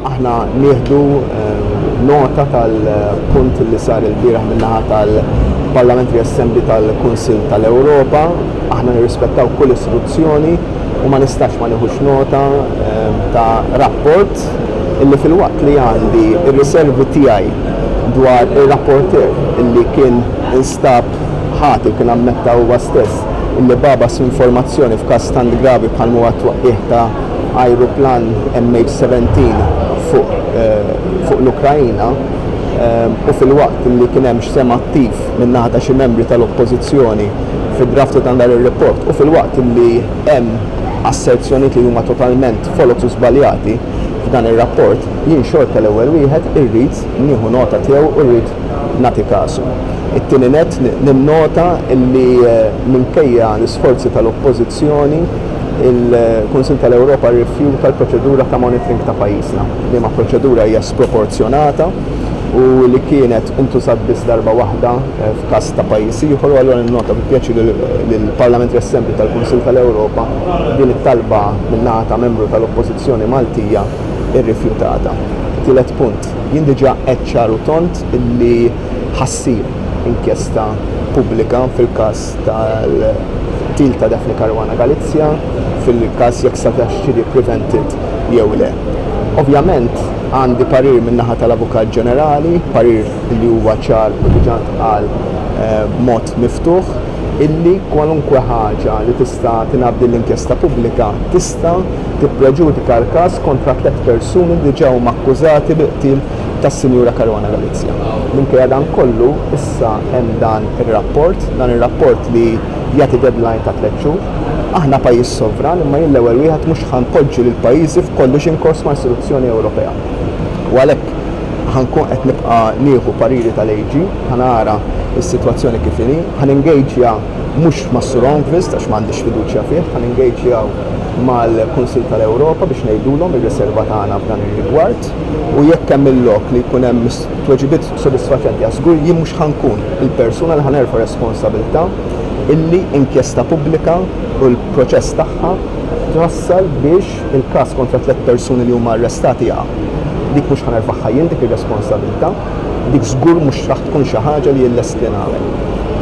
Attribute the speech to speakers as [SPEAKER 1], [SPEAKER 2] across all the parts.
[SPEAKER 1] aħna nieħdu nota tal-punt li sar il-bieraħ min-naħa tal-Parliamentary Assembly tal-Kunsill tal-Ewropa, aħna nirrispettaw kull istituzzjoni u ma nistax ma nieħux nota ta' rapport illi fil-waqt li għandi ir-riservi tiegħi dwar ir-rapporter illi kien instab ħati kien ammetta huwa stess illi babas informazzjoni f'każ tant gravi bħal huwa twaqqih ta' ajruplan MH17 fuq l-Ukrajina u fil-waqt li kien hemm x'sem attiv min-naħa ta' xi membri tal-oppożizzjoni fid-draftu ta' dan ir-report u fil-waqt li hemm asserzjonijiet li huma totalment folot u żbaljati f'dan ir-rapport, jien xorta l-ewwel wieħed irrid nieħu nota tiegħu u rrid nagħti kasu. It-tieni nett ninnota li minkejja l-isforzi tal-oppożizzjoni il-Kunsill tal-Ewropa rrifjuta l-proċedura ta' monitoring ta' pajjiżna li ma' proċedura hija sproporzjonata u li kienet intużat biss darba waħda f'każ ta' pajjiż ieħor u allura ninnota bi-pjaċir lill-Parliamentary Assembly tal-Kunsill tal-Ewropa din it-talba min-naħa ta' membru tal-Oppożizzjoni Maltija irrifjutata. Tielet punt, jien diġà qed ċar u tont illi ħassir inkjesta pubblika fil-każ tal-qtil ta' Daphne Caruana Galizia, fil-każ jekk sa taxxiri prevented jew le. Ovvjament għandi parir min-naħa tal-Avukat Ġenerali, parir li huwa ċar u diġà ntqal b'mod miftuħ illi kwalunkwe ħaġa li tista' tingħaddi l-inkjesta pubblika tista' tippreġudika l-każ kontra 3 persuni li ġew akkużati bil-qtil tas-Sinjura Caruana Galizia. Minkejja dan kollu issa hemm dan ir-rapport li jagħti deadline ta' 3 xhur. Aħna pajjiż sovran imma jien l-ewwel wieħed mhux ħanpoġġi lil pajjiżi f'kollox inkors ma' istituzzjoni Ewropea. U għalhekk ħankun qed nibqa' nieħu pariri tal-AG, ħanara s-sitwazzjoni kif inhi, ħaningeġja mhux mas-Sur Enquist għax m'għandix fiduċja fih, ħaningeġjaw mal-Kunsill tal-Ewropa biex ngħidulhom ir-riserva tagħna f'dan ir-rigward u jekk hemm il-lok li jkun hemm tweġibiet sodisfaċenti żgur jien mhux ħankun il-persuna li ħanerfa' responsabilità illi inkjesta pubblika u l-proċess tagħha twassal biex il-każ kontra 3 persuni li huma arrestati jaqa'. Dik mhux ħanerfa'ha jien dik ir-responsabilità, dik żgur mhux raħ tkun xi ħaġa li jien lest li nagħmel.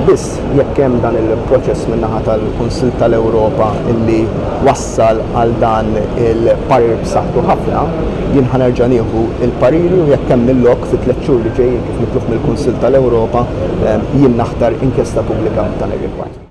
[SPEAKER 1] Biss jekk hemm dan il-proċess min-naħa tal-Kunsill tal-Ewropa illi wassal għal dan il-parir b'saħħtu ħafna, jien ħanerġa' nieħu il-pariri u jekk hemm il-lok fi 3 xhur li ġejjin kif nitluh mill-Kunsill tal-Ewropa jien naħtar inkjesta pubblika dan ir-rigward.